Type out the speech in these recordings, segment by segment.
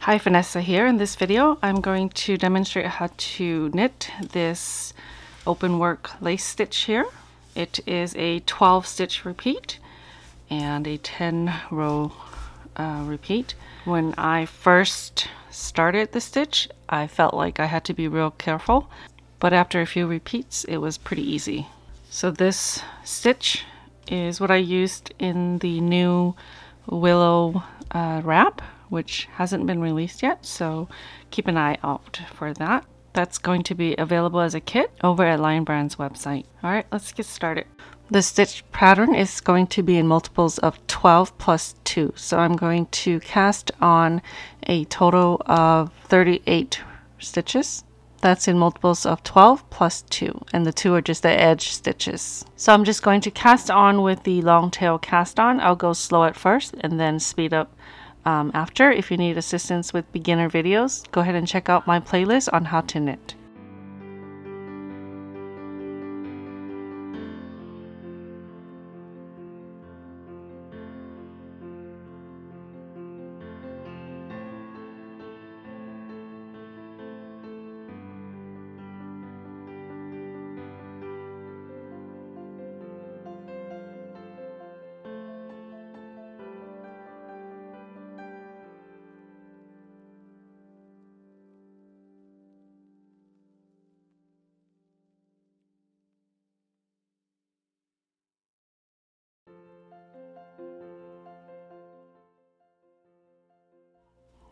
Hi, Phanessa here. In this video, I'm going to demonstrate how to knit this open work lace stitch here. It is a 12 stitch repeat and a 10 row repeat. When I first started the stitch, I felt like I had to be real careful, but after a few repeats, it was pretty easy. So this stitch is what I used in the new Willow wrap, which hasn't been released yet, so keep an eye out for that. That's going to be available as a kit over at Lion Brand's website. Alright, let's get started. The stitch pattern is going to be in multiples of 12 plus 2, so I'm going to cast on a total of 38 stitches. That's in multiples of 12 plus 2, and the 2 are just the edge stitches. So I'm just going to cast on with the long tail cast on. I'll go slow at first and then speed up after. If you need assistance with beginner videos, go ahead and check out my playlist on how to knit.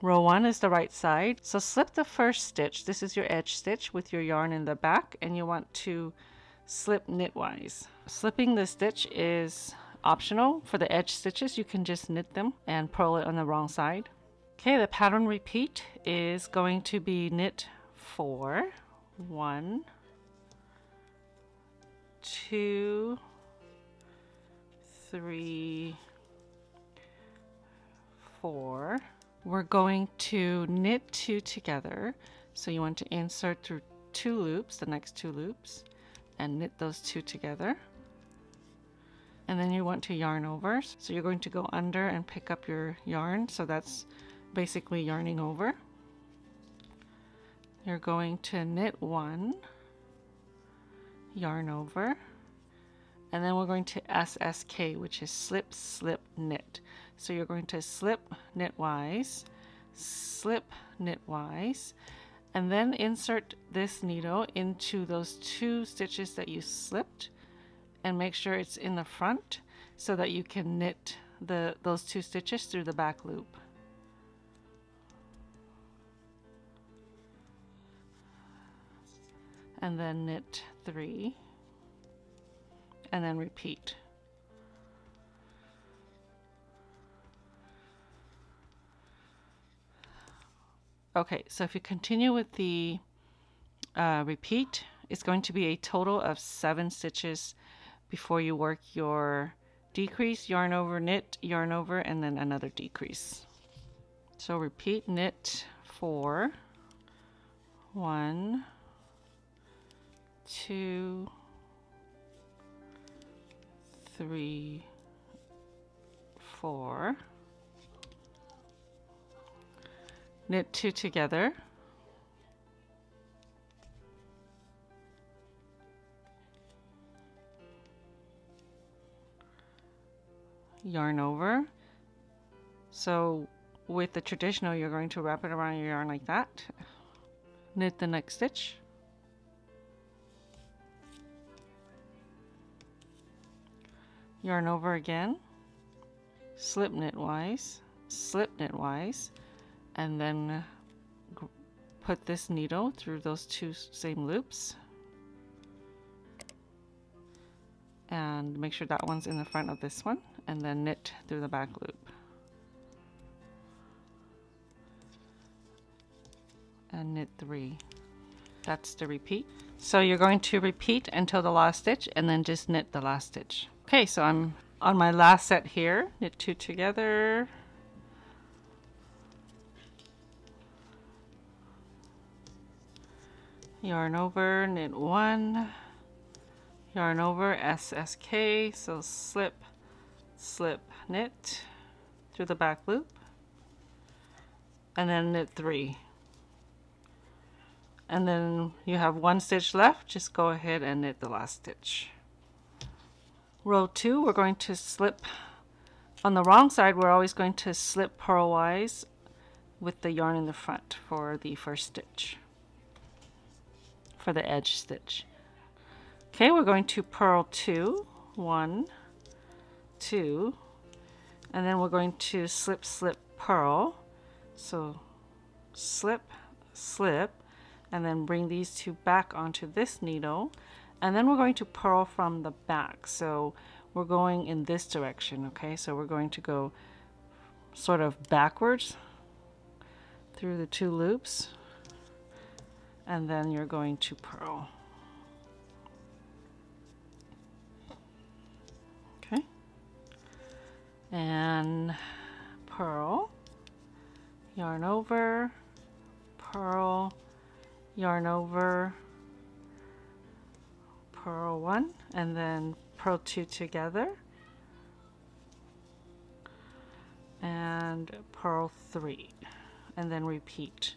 Row 1 is the right side, so slip the first stitch. This is your edge stitch with your yarn in the back, and you want to slip knitwise. Slipping the stitch is optional. For the edge stitches, you can just knit them and purl it on the wrong side. Okay, the pattern repeat is going to be knit 4, 1, 2, 3, 4. We're going to knit 2 together. So you want to insert through 2 loops, the next 2 loops, and knit those 2 together. And then you want to yarn over. So you're going to go under and pick up your yarn. So that's basically yarning over. You're going to knit 1, yarn over, and then we're going to SSK, which is slip, slip, knit. So you're going to slip knitwise, slip knitwise, and then insert this needle into those 2 stitches that you slipped, and make sure it's in the front so that you can knit those 2 stitches through the back loop. And then knit 3, and then repeat. Okay, so if you continue with the repeat, it's going to be a total of 7 stitches before you work your decrease, yarn over, knit, yarn over, and then another decrease. So repeat, knit 4, 1, 2, 3, 4. Knit 2 together, yarn over. So with the traditional, you're going to wrap it around your yarn like that. Knit the next stitch, yarn over again, slip knitwise, and then put this needle through those 2 same loops and make sure that one's in the front of this one, and then knit through the back loop and knit 3. That's the repeat. So you're going to repeat until the last stitch and then just knit the last stitch. Okay, so I'm on my last set here. Knit 2 together, yarn over, knit 1, yarn over, SSK, so slip, slip, knit through the back loop, and then knit 3. And then you have 1 stitch left. Just go ahead and knit the last stitch. Row 2, we're going to slip on the wrong side. We're always going to slip purlwise with the yarn in the front for the first stitch, for the edge stitch. Okay, we're going to purl 2, 1, 2, and then we're going to slip, slip, purl. So slip, slip, and then bring these 2 back onto this needle, and then we're going to purl from the back. So we're going in this direction, okay? So we're going to go sort of backwards through the 2 loops, and then you're going to purl. Okay, and purl, yarn over, purl, yarn over, purl 1, and then purl 2 together, and purl 3, and then repeat.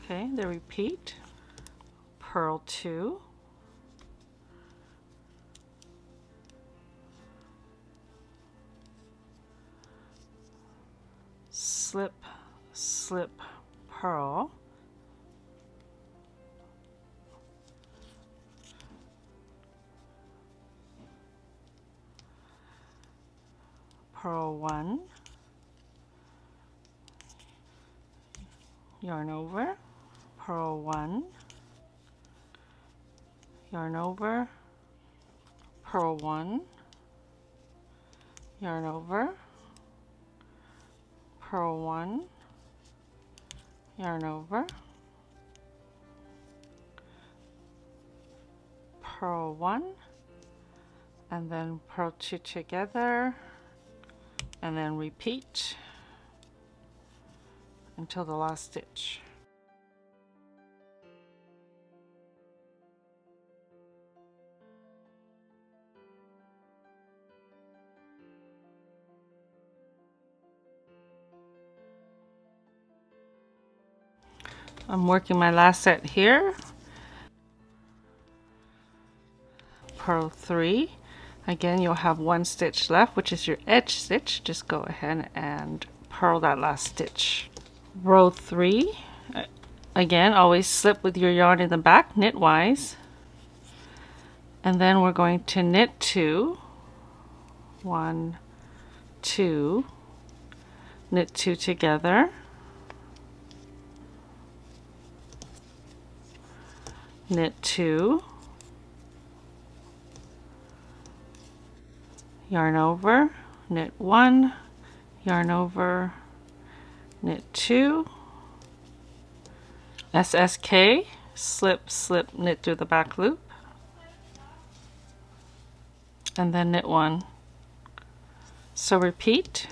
Okay, the repeat, purl 2, slip, slip, purl, purl 1, yarn over, purl 1, yarn over, purl 1, yarn over, purl 1, yarn over, purl 1, and then purl 2 together, and then repeat until the last stitch. I'm working my last set here. Purl 3. Again, you'll have 1 stitch left, which is your edge stitch. Just go ahead and purl that last stitch. Row 3. Again, always slip with your yarn in the back, knitwise. And then we're going to knit 2. 1, 2. Knit 2 together. Knit 2. Yarn over, knit 1, yarn over, knit 2, SSK, slip, slip, knit through the back loop, and then knit 1. So repeat,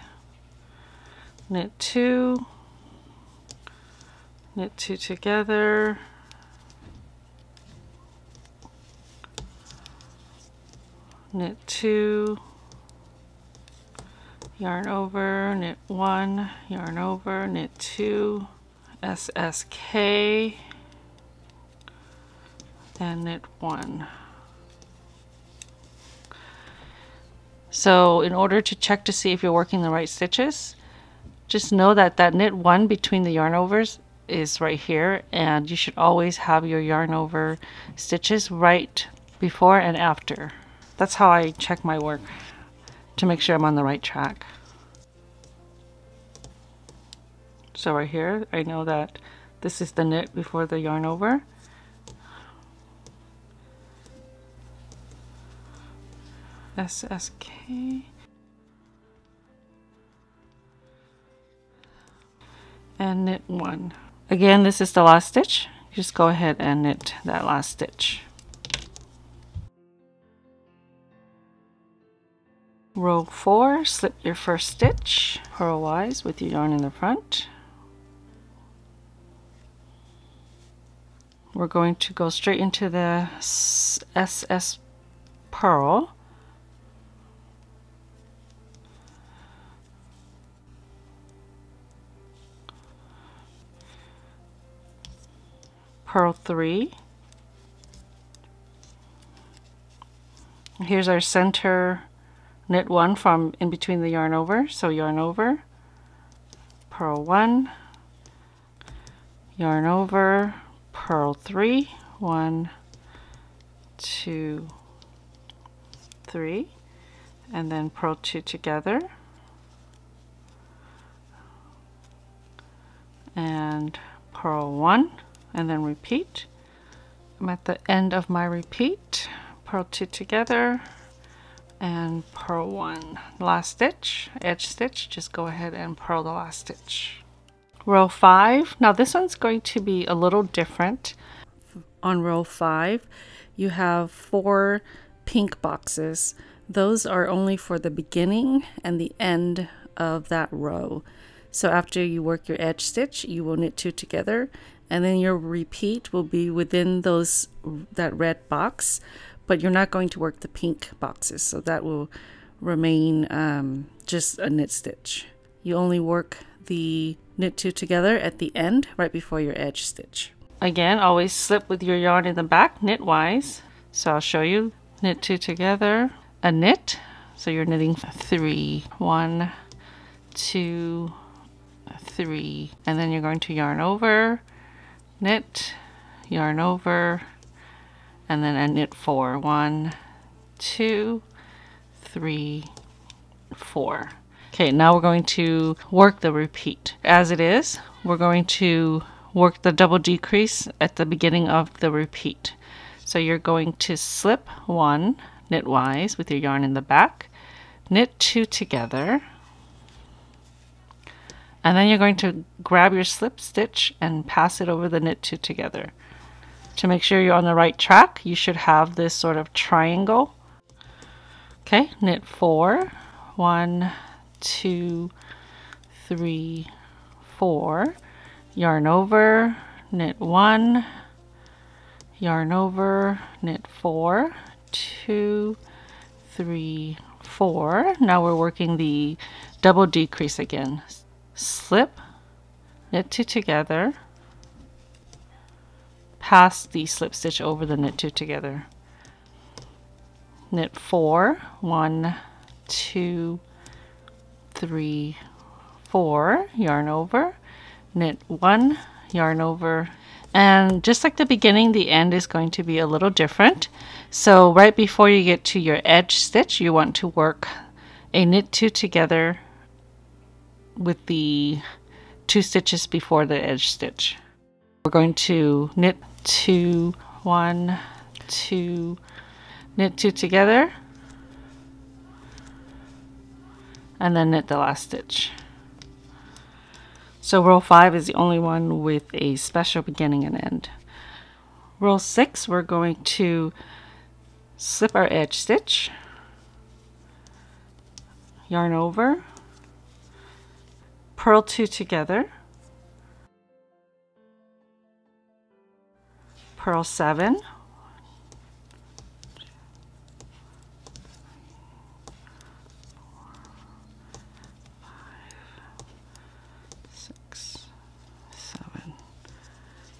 knit 2, knit 2 together, knit 2, yarn over, knit 1, yarn over, knit 2, SSK, and knit 1. So in order to check to see if you're working the right stitches, just know that that knit 1 between the yarn overs is right here, and you should always have your yarn over stitches right before and after. That's how I check my work, to make sure I'm on the right track. So right here, I know that this is the knit before the yarn over. SSK. And knit 1. Again, this is the last stitch. Just go ahead and knit that last stitch. Row 4, slip your first stitch purlwise with your yarn in the front. We're going to go straight into the SS purl. purl 3. Here's our center knit 1 from in between the yarn over. So yarn over, purl 1, yarn over, purl 3, 1, 2, 3, and then purl 2 together, and purl 1, and then repeat. I'm at the end of my repeat. Purl 2 together and purl 1. Last stitch, edge stitch, just go ahead and purl the last stitch. Row 5. Now this one's going to be a little different. On row 5 you have 4 pink boxes. Those are only for the beginning and the end of that row. So after you work your edge stitch, you will knit 2 together, and then your repeat will be within that red box, but you're not going to work the pink boxes, so that will remain just a knit stitch. You only work the knit 2 together at the end, right before your edge stitch. Again, always slip with your yarn in the back, knitwise. So I'll show you. Knit 2 together, a knit, so you're knitting 3, 1, 2, 3, and then you're going to yarn over, knit, yarn over, and then a knit 4, 1, 2, 3, 4. Okay, now we're going to work the repeat. As it is, we're going to work the double decrease at the beginning of the repeat. So you're going to slip 1 knitwise with your yarn in the back, knit 2 together, and then you're going to grab your slip stitch and pass it over the knit 2 together. To make sure you're on the right track, you should have this sort of triangle. Okay, knit 4, 1, 2, 3, 4, yarn over, knit 1, yarn over, knit 4, 2, 3, 4. Now we're working the double decrease again. Slip, knit 2 together, pass the slip stitch over the knit 2 together, knit 4, 1, 2, 3, 4, yarn over, knit 1, yarn over, and just like the beginning, the end is going to be a little different. So right before you get to your edge stitch, you want to work a knit 2 together with the 2 stitches before the edge stitch. We're going to knit 2, 1, 2, knit 2 together, and then knit the last stitch. So row 5 is the only one with a special beginning and end. Row 6, we're going to slip our edge stitch, yarn over, purl 2 together, purl 7,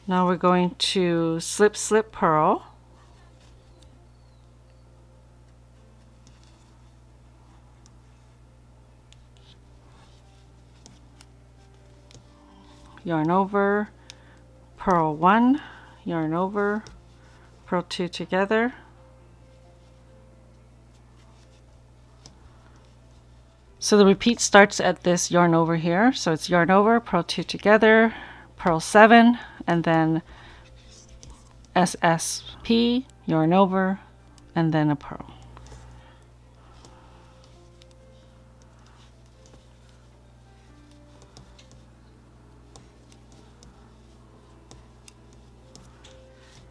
now we're going to slip, slip, purl, yarn over, purl 1, yarn over, purl 2 together, so the repeat starts at this yarn over here. So it's yarn over, purl 2 together, purl 7, and then SSP, yarn over, and then a purl.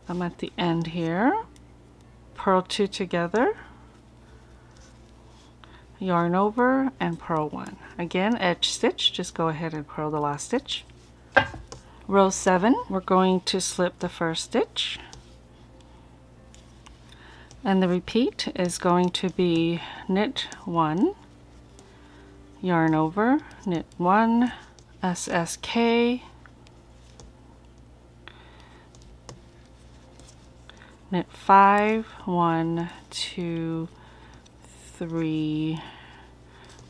I'm at the end here, purl 2 together, yarn over, and purl 1. Again, edge stitch, just go ahead and purl the last stitch. Row 7, we're going to slip the first stitch, and the repeat is going to be knit 1, yarn over, knit 1, SSK, knit 5, 1, 2, 3,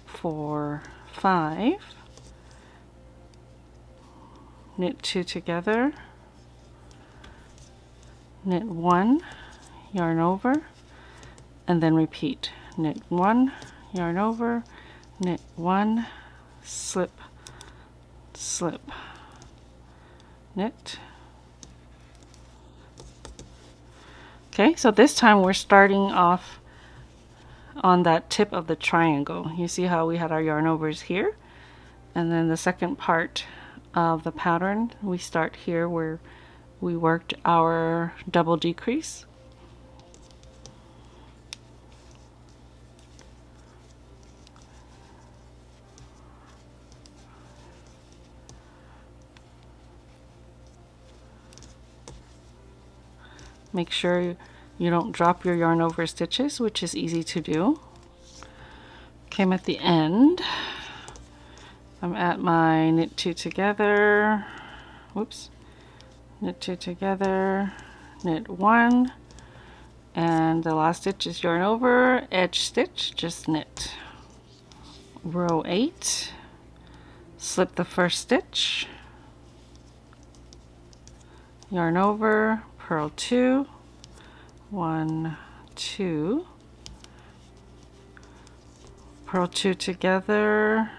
4, 5, knit 2 together, knit 1, yarn over, and then repeat. Knit 1, yarn over, knit 1, slip, slip, knit. Okay, so this time we're starting off on that tip of the triangle. You see how we had our yarn overs here, and then the second part of the pattern we start here where we worked our double decrease. Make sure you don't drop your yarn over stitches, which is easy to do. Okay, I'm at the end. I'm at my knit 2 together. Whoops. Knit 2 together, knit 1, and the last stitch is yarn over, edge stitch, just knit. Row 8, slip the first stitch, yarn over, purl 2, 1, 2, purl 2 together,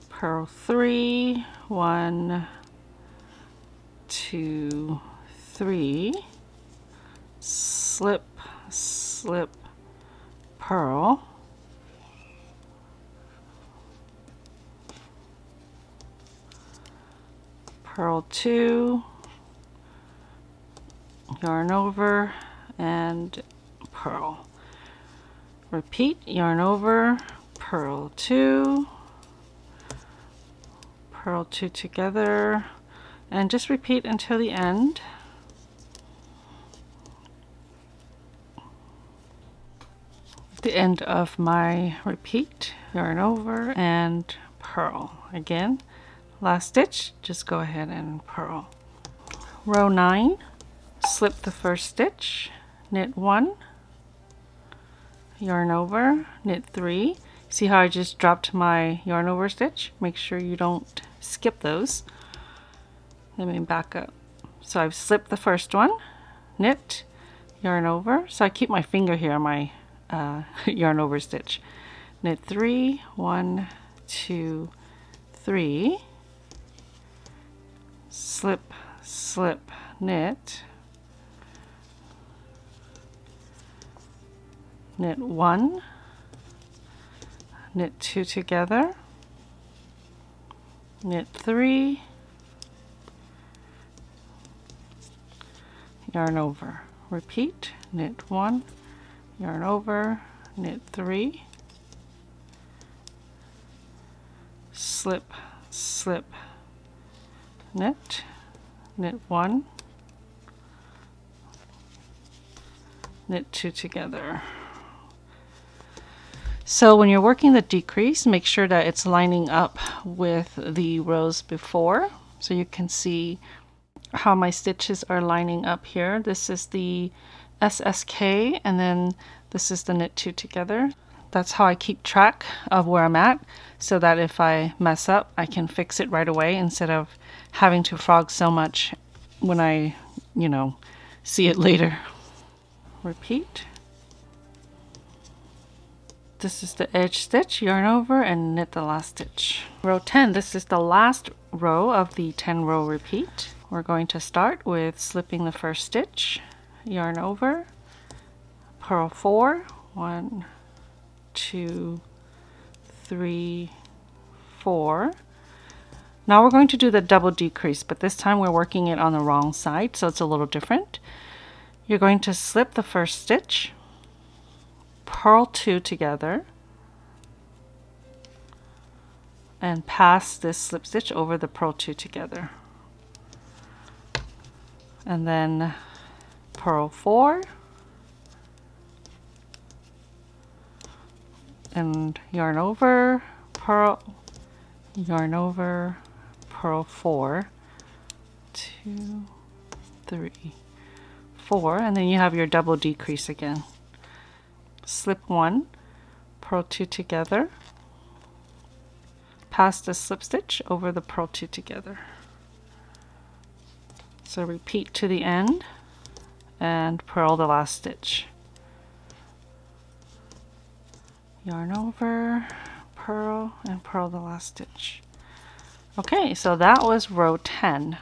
purl 3, 1, 2, 3, slip, slip, purl, purl 2, yarn over, and purl. Repeat, yarn over, purl 2, purl 2 together, and just repeat until the end. At the end of my repeat, yarn over and purl. Again, last stitch, just go ahead and purl. Row 9, slip the first stitch, knit 1, yarn over, knit 3. See how I just dropped my yarn over stitch? Make sure you don't skip those. Let me back up. So I've slipped the first one, knit, yarn over. So I keep my finger here on my yarn over stitch. Knit 3, 1, 2, 3, slip, slip, knit, knit 1, knit 2 together, knit 3, yarn over, repeat, knit 1, yarn over, knit 3, slip, slip, knit, knit 1, knit 2 together. So when you're working the decrease, make sure that it's lining up with the rows before. So you can see how my stitches are lining up here. This is the SSK, and then this is the knit 2 together. That's how I keep track of where I'm at, so that if I mess up, I can fix it right away instead of having to frog so much when I, see it later. Repeat. This is the edge stitch, yarn over, and knit the last stitch. Row 10, this is the last row of the 10 row repeat. We're going to start with slipping the first stitch, yarn over, purl 4, 1, 2, 3, 4. Now we're going to do the double decrease, but this time we're working it on the wrong side, so it's a little different. You're going to slip the first stitch, purl 2 together, and pass this slip stitch over the purl 2 together, and then purl 4 and yarn over, purl, yarn over, purl 4, 2, 3, 4, and then you have your double decrease again. Slip 1, purl 2 together, pass the slip stitch over the purl 2 together. So repeat to the end and purl the last stitch. Yarn over, purl, and purl the last stitch. Okay, so that was row 10.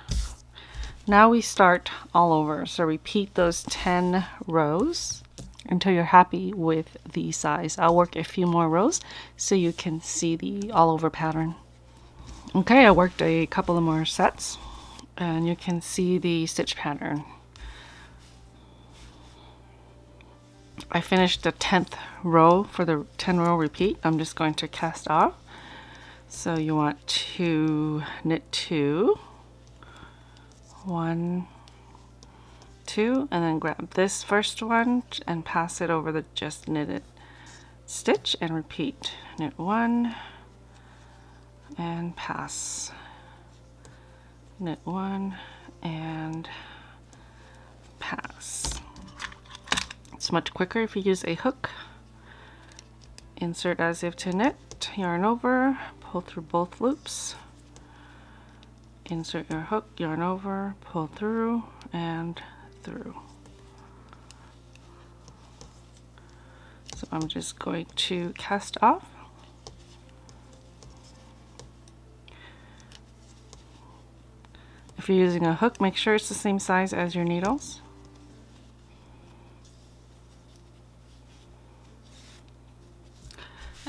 Now we start all over. So repeat those 10 rows until you're happy with the size. I'll work a few more rows so you can see the all over pattern. Okay, I worked a couple of more sets and you can see the stitch pattern. I finished the 10th row for the 10 row repeat. I'm just going to cast off. So you want to knit 2, 1, 2, and then grab this first one and pass it over the just knitted stitch and repeat. Knit 1 and pass. Knit 1 and pass. It's much quicker if you use a hook. Insert as if to knit, yarn over, pull through both loops. Insert your hook, yarn over, pull through, and through. So I'm just going to cast off. If you're using a hook, make sure it's the same size as your needles.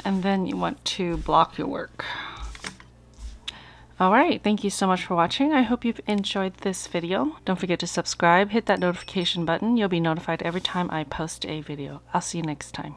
And then you want to block your work. Alright, thank you so much for watching. I hope you've enjoyed this video. Don't forget to subscribe, hit that notification button. You'll be notified every time I post a video. I'll see you next time.